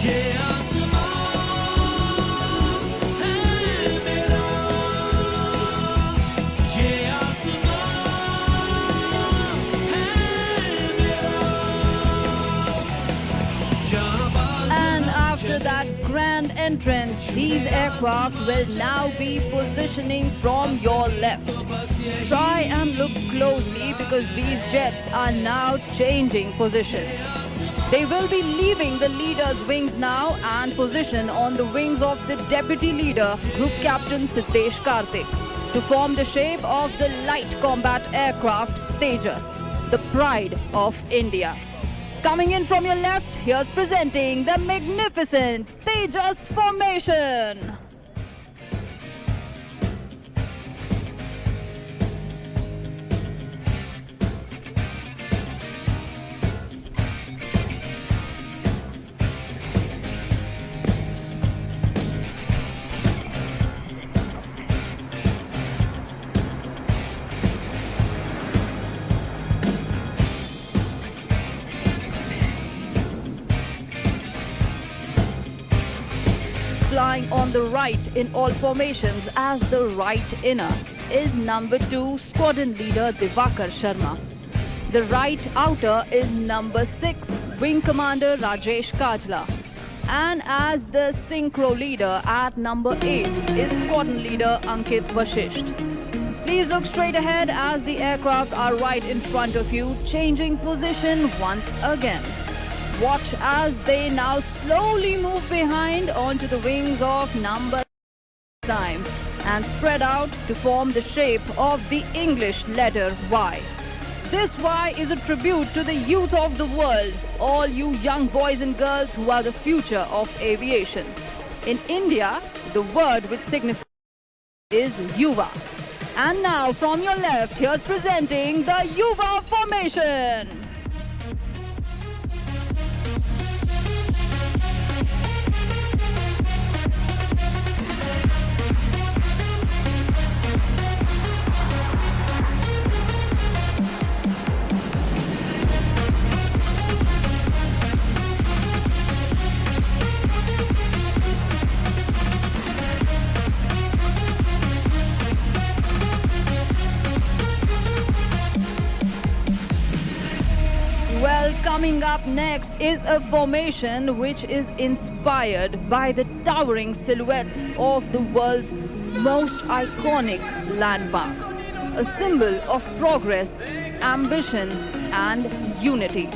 ये आसमां है मेरा, ये आसमां है मेरा। And after that grand entrance, these aircraft will now be positioning from your left. Try and look closely because these jets are now changing position. They will be leaving the leader's wings now and position on the wings of the deputy leader, Group Captain Siddesh Karthik, to form the shape of the light combat aircraft Tejas, the pride of India. Coming in from your left, here's presenting the magnificent Tejas formation. Flying on the right in all formations as the right inner is number 2 squadron leader Divakar Sharma. The right outer is number 6 wing commander Rajesh Kajla. And as the synchro leader at number 8 is squadron leader Ankit Vashisht. Please look straight ahead as the aircraft are right in front of you, changing position once again. Watch as they now slowly move behind onto the wings of number time and spread out to form the shape of the English letter Y. This Y is a tribute to the youth of the world, all you young boys and girls who are the future of aviation. In India, the word which signifies is Yuva. And now from your left, here's presenting the Yuva formation. Well, coming up next is a formation which is inspired by the towering silhouettes of the world's most iconic landmarks, a symbol of progress, ambition, and unity.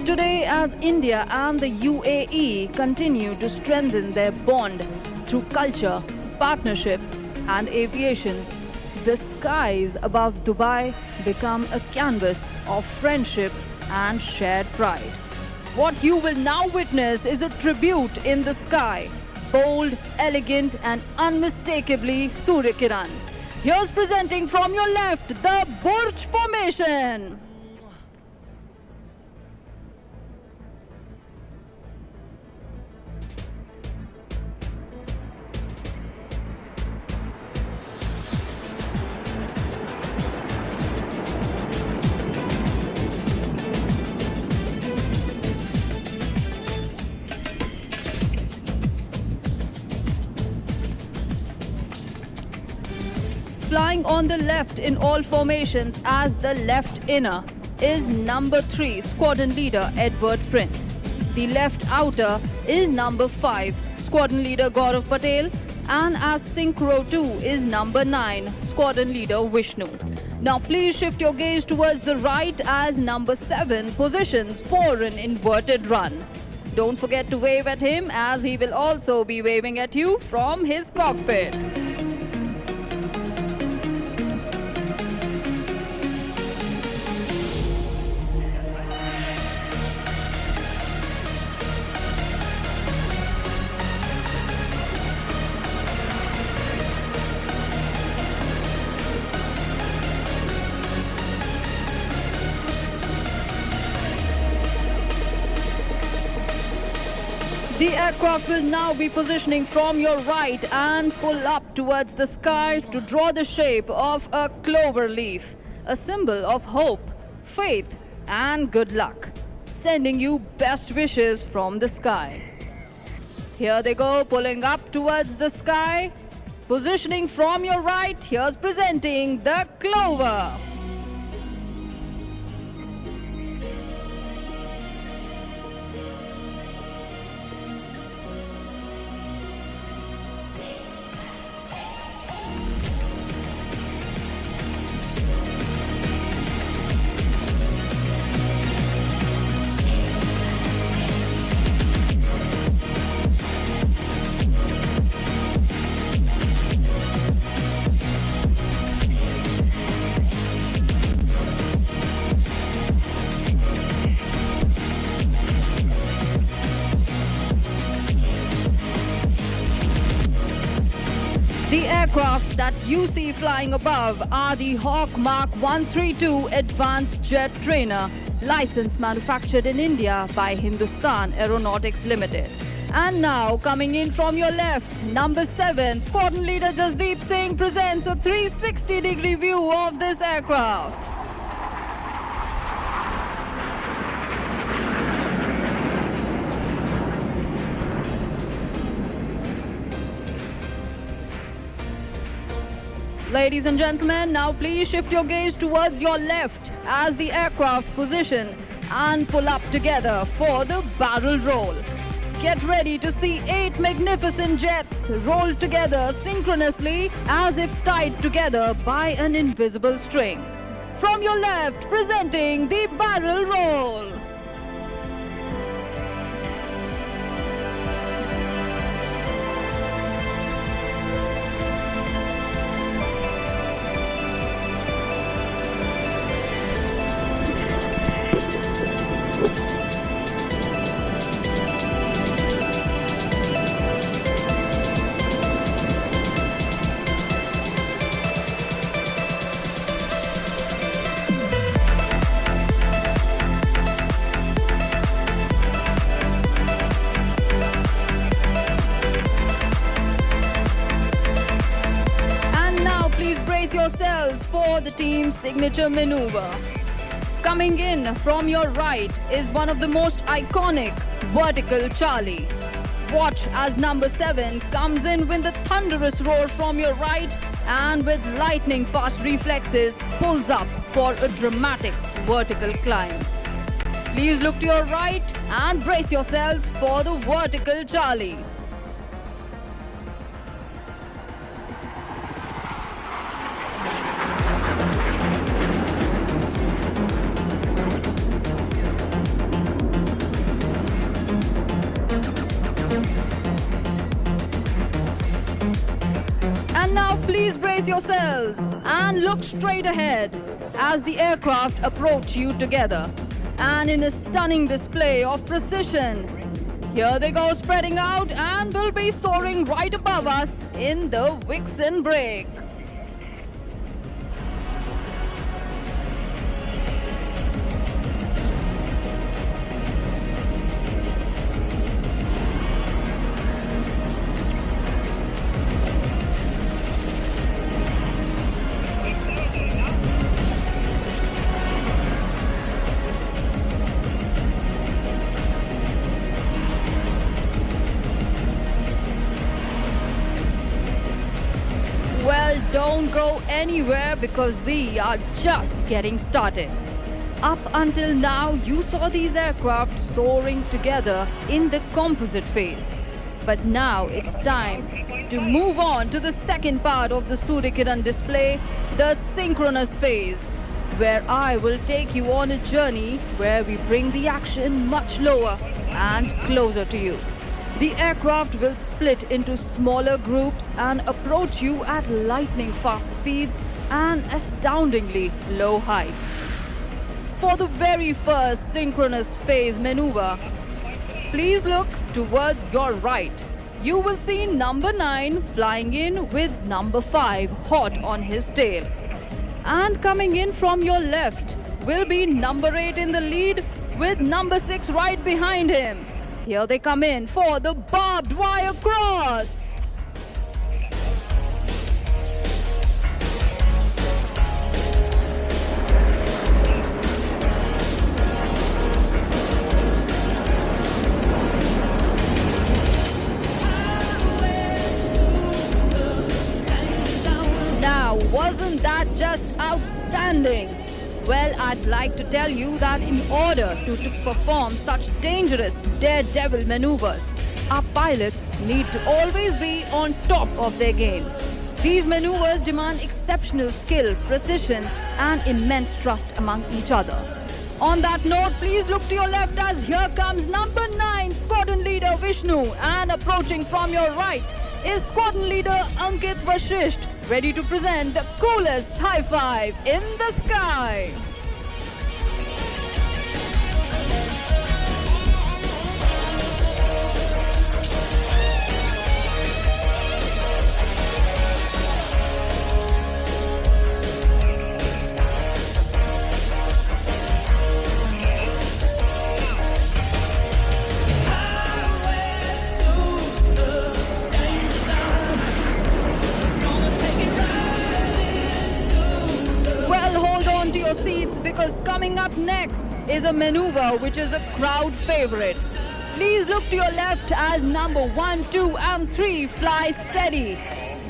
Today, as India and the UAE continue to strengthen their bond through culture, partnership, and aviation, the skies above Dubai become a canvas of friendship and shared pride. What you will now witness is a tribute in the sky, bold, elegant, and unmistakably Surya Kiran. Here's presenting from your left the Burj formation. Flying on the left in all formations as the left inner is number 3 squadron leader Edward Prince. The left outer is number 5 squadron leader Gaurav Patel, and as synchro 2 is number 9 squadron leader Vishnu. Now please shift your gaze towards the right as number 7 positions for an inverted run. Don't forget to wave at him as he will also be waving at you from his cockpit. The aircraft will now be positioning from your right and pull up towards the sky to draw the shape of a clover leaf, a symbol of hope, faith, and good luck. sending you best wishes from the sky. Here they go, pulling up towards the sky. Positioning from your right, here's presenting the Clover. The aircraft that you see flying above are the Hawk Mark 132 Advanced Jet Trainer, license manufactured in India by Hindustan Aeronautics Limited. And now, coming in from your left, number 7, Squadron Leader Jasdeep Singh presents a 360-degree view of this aircraft. Ladies and gentlemen, now please shift your gaze towards your left as the aircraft position and pull up together for the barrel roll. Get ready to see 8 magnificent jets roll together synchronously as if tied together by an invisible string. From your left, presenting the barrel roll. Yourselves for the team's signature maneuver. Coming in from your right is one of the most iconic vertical Charlie. Watch as number 7 comes in with a thunderous roar from your right and with lightning fast reflexes pulls up for a dramatic vertical climb. Please look to your right and brace yourselves for the vertical Charlie. And now please brace yourselves and look straight ahead as the aircraft approach you together. And in a stunning display of precision, here they go spreading out and will be soaring right above us in the Vixen break. Well, don't go anywhere because we are just getting started. Up until now, you saw these aircraft soaring together in the composite phase. But now it's time to move on to the second part of the Suryakiran display, the synchronous phase, where I will take you on a journey where we bring the action much lower and closer to you. The aircraft will split into smaller groups and approach you at lightning fast speeds and astoundingly low heights. For the very first synchronous phase maneuver, please look towards your right. You will see number 9 flying in with number 5 hot on his tail. And coming in from your left will be number 8 in the lead with number 6 right behind him. Here they come in for the barbed wire cross. just outstanding. Well, I'd like to tell you that in order to perform such dangerous daredevil maneuvers, our pilots need to always be on top of their game. These maneuvers demand exceptional skill, precision, and immense trust among each other. On that note, please look to your left as here comes number 9 Squadron Leader Vishnu, and approaching from your right is Squadron Leader Ankit Vashisht, ready to present the coolest high five in the sky. Seats, because coming up next is a maneuver which is a crowd favorite. Please look to your left as number 1, 2 and 3 fly steady,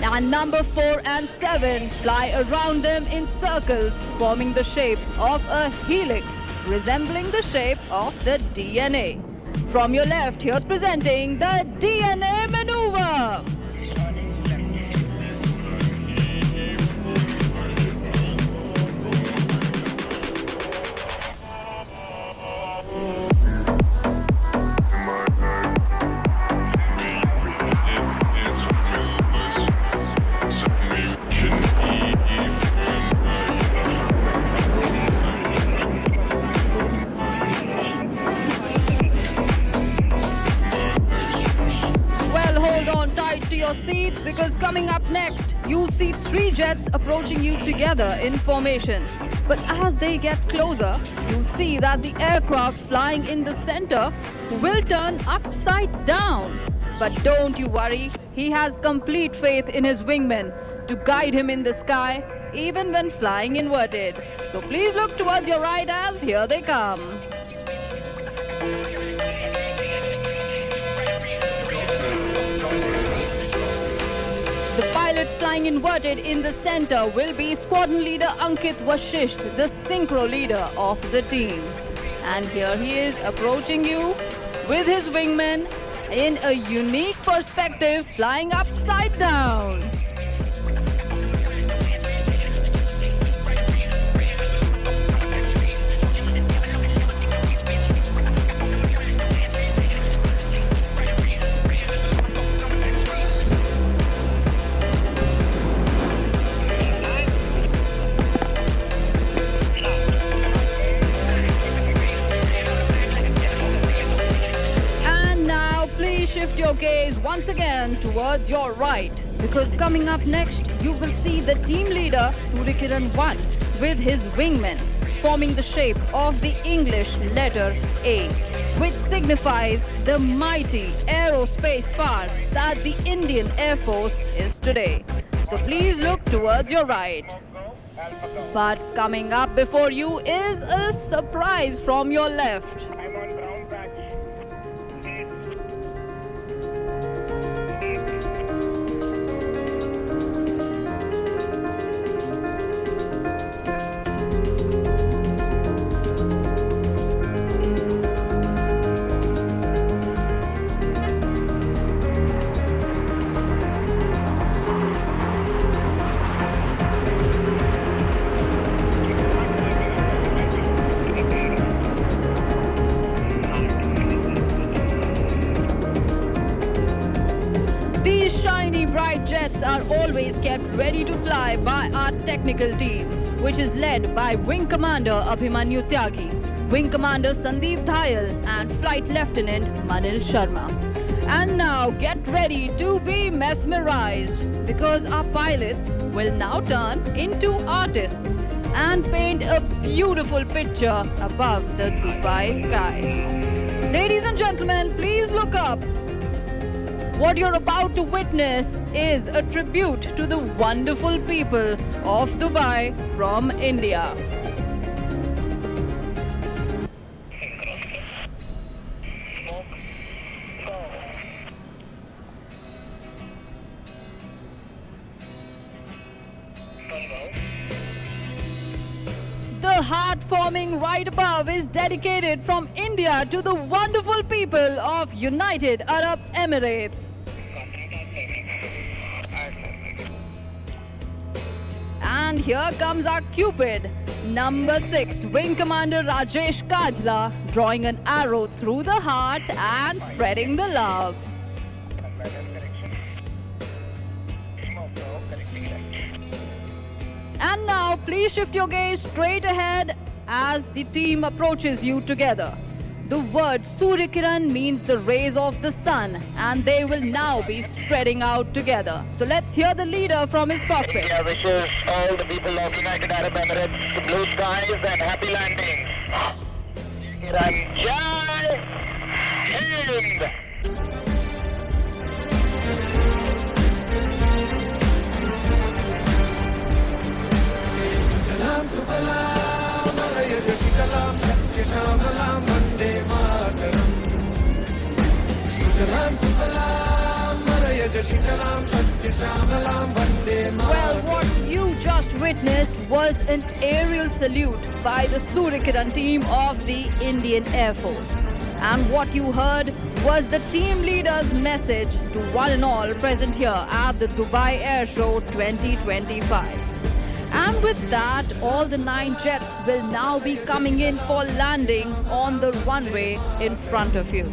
and number 4 and 7 fly around them in circles, forming the shape of a helix resembling the shape of the DNA. From your left, here's presenting the DNA maneuver. Seats, because coming up next you'll see 3 jets approaching you together in formation. But as they get closer, you'll see that the aircraft flying in the center will turn upside down. But don't you worry, he has complete faith in his wingmen to guide him in the sky even when flying inverted. So please look towards your right as here they come. The pilot flying inverted in the center will be Squadron Leader Ankit Vashisht, the synchro leader of the team. And here he is approaching you with his wingmen in a unique perspective, flying upside down. Shift your gaze once again towards your right, because coming up next you will see the team leader Suryakiran 1 with his wingmen forming the shape of the English letter A, which signifies the mighty aerospace power that the Indian Air Force is today. So please look towards your right. But coming up before you is a surprise from your left. Jets are always kept ready to fly by our technical team, which is led by Wing Commander Abhimanyu Tyagi, Wing Commander Sandeep Dhayal, and Flight Lieutenant Manil Sharma. And now get ready to be mesmerized, because our pilots will now turn into artists and paint a beautiful picture above the Dubai skies. Ladies and gentlemen, please look up. What you're about to witness is a tribute to the wonderful people of Dubai from India. heart forming right above is dedicated from India to the wonderful people of United Arab Emirates. And here comes our Cupid, number 6, Wing Commander Rajesh Kajla, drawing an arrow through the heart and spreading the love. And now please shift your gaze straight ahead as the team approaches you together. The word Surya Kiran means the rays of the sun, and they will now be spreading out together. So let's hear the leader from his cockpit. India wishes all the people of United Arab Emirates blue skies and happy landings. Kiran Jai Hind! Salam sufalam, Araya Jasikalam, Shasya Shamalam, Vande Mataram. Salam sufalam, Araya Jasikalam, Shasya Shamalam, Vande Mataram. Well, what you just witnessed was an aerial salute by the Surya Kiran team of the Indian Air Force. And what you heard was the team leader's message to one and all present here at the Dubai Air Show 2025. And with that, all the 9 jets will now be coming in for landing on the runway in front of you.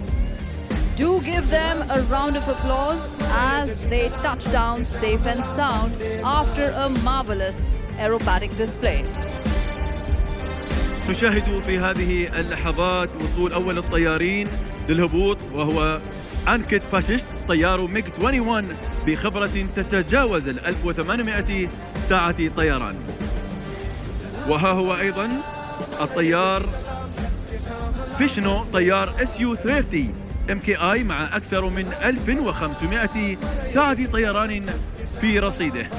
Do give them a round of applause as they touch down safe and sound after a marvelous aerobatic display. نشاهد في هذه اللحظات وصول أول الطيارين للهبوط، وهو أنكت فاشيشت طيار ميج 21 بخبرة تتجاوز 1800 ساعة طيران. وها هو أيضا الطيار فيشنو طيار SU-30 MKI مع أكثر من 1500 ساعة طيران في رصيده.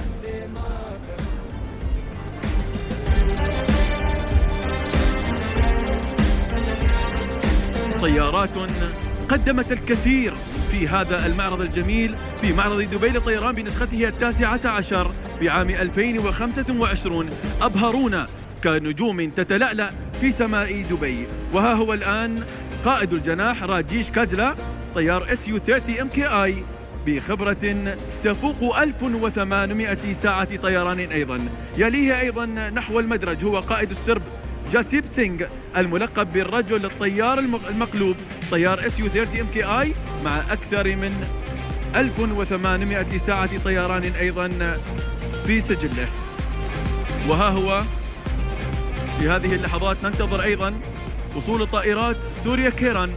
طيارات قدمت الكثير في هذا المعرض الجميل، في معرض دبي للطيران بنسخته 19 بعام 2025، أبهرونا كنجوم تتلألأ في سماء دبي. وها هو الآن قائد الجناح راجيش كاجلا طيار SU-30 MKI بخبرة تفوق 1800 ساعة طيران أيضا. يليه أيضا نحو المدرج هو قائد السرب جاسيب سينغ الملقب بالرجل الطيار المقلوب طيار SU-30 MKI مع أكثر من 1800 ساعة طيران أيضا في سجله. وها هو في هذه اللحظات ننتظر أيضا وصول طائرات سوريا كيران،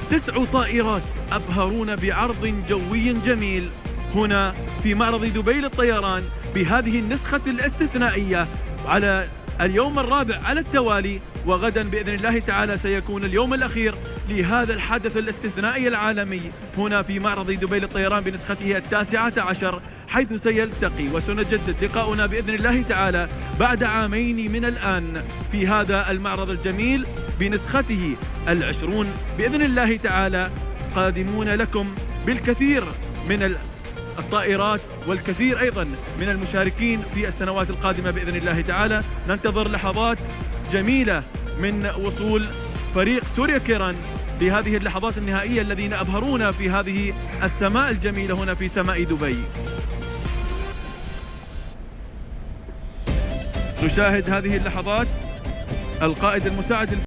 9 طائرات أبهرون بعرض جوي جميل هنا في معرض دبي للطيران بهذه النسخة الاستثنائية على اليوم الرابع على التوالي. وغدا بإذن الله تعالى سيكون اليوم الأخير لهذا الحدث الاستثنائي العالمي هنا في معرض دبي للطيران بنسخته 19، حيث سيلتقي وسنجدد لقاؤنا بإذن الله تعالى بعد عامين من الآن في هذا المعرض الجميل بنسخته 20 بإذن الله تعالى، قادمون لكم بالكثير من الطائرات والكثير أيضا من المشاركين في السنوات القادمة بإذن الله تعالى. ننتظر لحظات جميلة من وصول فريق سوريا كيران لهذه اللحظات النهائية الذين أبهرونا في هذه السماء الجميلة هنا في سماء دبي. نشاهد هذه اللحظات القائد المساعد